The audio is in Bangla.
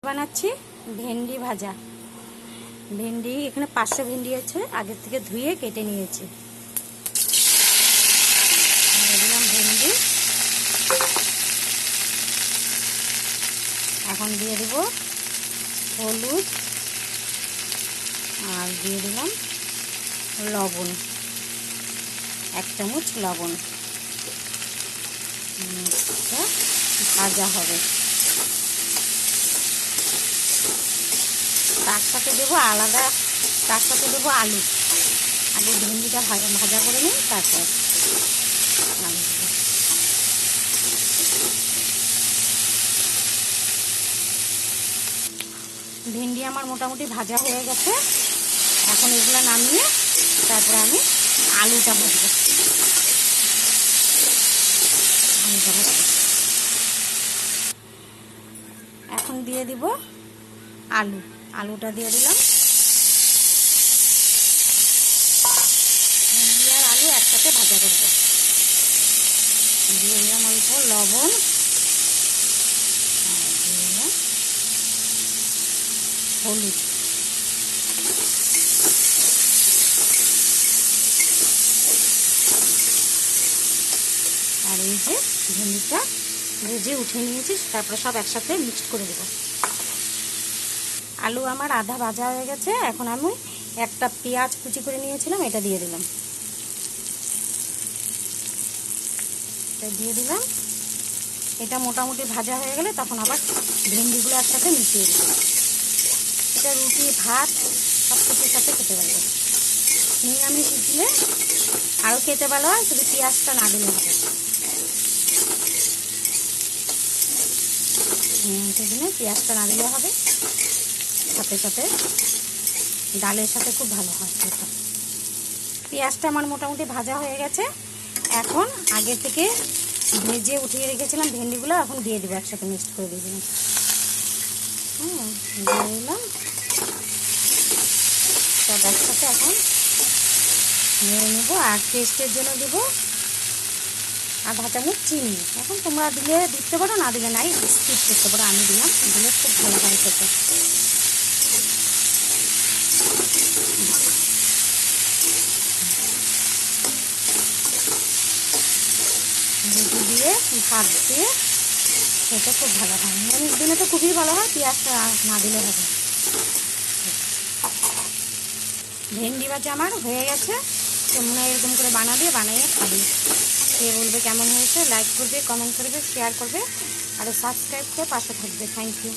বানাচ্ছি ভেন্ডি ভাজা। ভেন্ডি এখানে 500 ভেন্ডি আছে, আগের থেকে ধুয়ে কেটে নিয়েছি। দিলাম ভেন্ডি, এখন দিয়ে দেব হলুদ আর দিয়ে দিলাম লবণ, 1 চামচ লবণ। ভাজা হবে, তার সাথে দেবো আলাদা, তার সাথে দেবো আলু। আগে ভেন্ডিটা ভাজা করে নিই, তারপর আলু দেবো। ভেন্ডি আমার মোটামুটি ভাজা হয়ে গেছে, এখন এগুলো নামিয়ে তারপরে আমি আলুটা ভাজবো। এখন দিয়ে দিব আলু, আলুটা দিয়ে দিলাম। ভেন্ডি আর আলু একসাথে ভাজা করবো। দিয়ে দিলাম অল্প লবণ, দিয়ে দিলাম হলুদ। আর এই যে ভেন্ডিটা ভেজে উঠে নিয়েছি, তারপরে সব একসাথে মিক্সড করে দেবো। আলু আমার আধা ভাজা হয়ে গেছে, এখন আমি একটা পেঁয়াজ কুচি করে নিয়েছিলাম, এটা দিয়ে দিলাম। দিয়ে দিলাম, এটা মোটামুটি ভাজা হয়ে গেলে তখন আবার ভেন্ডিগুলো একসাথে মিশিয়ে দিলাম। এটা রুটি ভাত সব কিছুর সাথে খেতে পারবে। নিরামিষ দিলে আরও খেতে ভালো হয়, শুধু পেঁয়াজটা না দিলে হবে। দিলে পেঁয়াজটা না দিলে হবে, সাথে সাথে ডালের সাথে খুব ভালো হয়। পেঁয়াজটা আমার মোটামুটি ভাজা হয়ে গেছে, এখন আগে থেকে ভেজে উঠিয়ে রেখেছিলাম ভেন্ডিগুলো, এখন দিয়ে দেবো, একসাথে মিক্সড করে দিয়ে দিলাম। দিয়ে দিলাম সব একসাথে, এখন নিয়ে নেবো। আর টেস্টের জন্য দেবো আধা চামচ চিনি। এখন তোমরা দিলে দিতে পারো, না দিলে নাই, স্কিপ করতে পারো। আমি দিলাম, দিলে খুব ভালো হয় খেতে। রুটি দিয়ে ভাত দিয়ে খেতে খুব ভালো হয়। নিরামিষ দিনে তো খুবই ভালো হয়, পেঁয়াজটা না দিলে হবে। ভেন্ডি ভাজা আমার হয়ে গেছে, তোমরা এরকম করে বানিয়ে খাবে। কে বলবে কেমন হয়েছে, লাইক করবে, কমেন্ট করবে, শেয়ার করবে আর সাবস্ক্রাইব করে পাশে থাকবে। Thank you.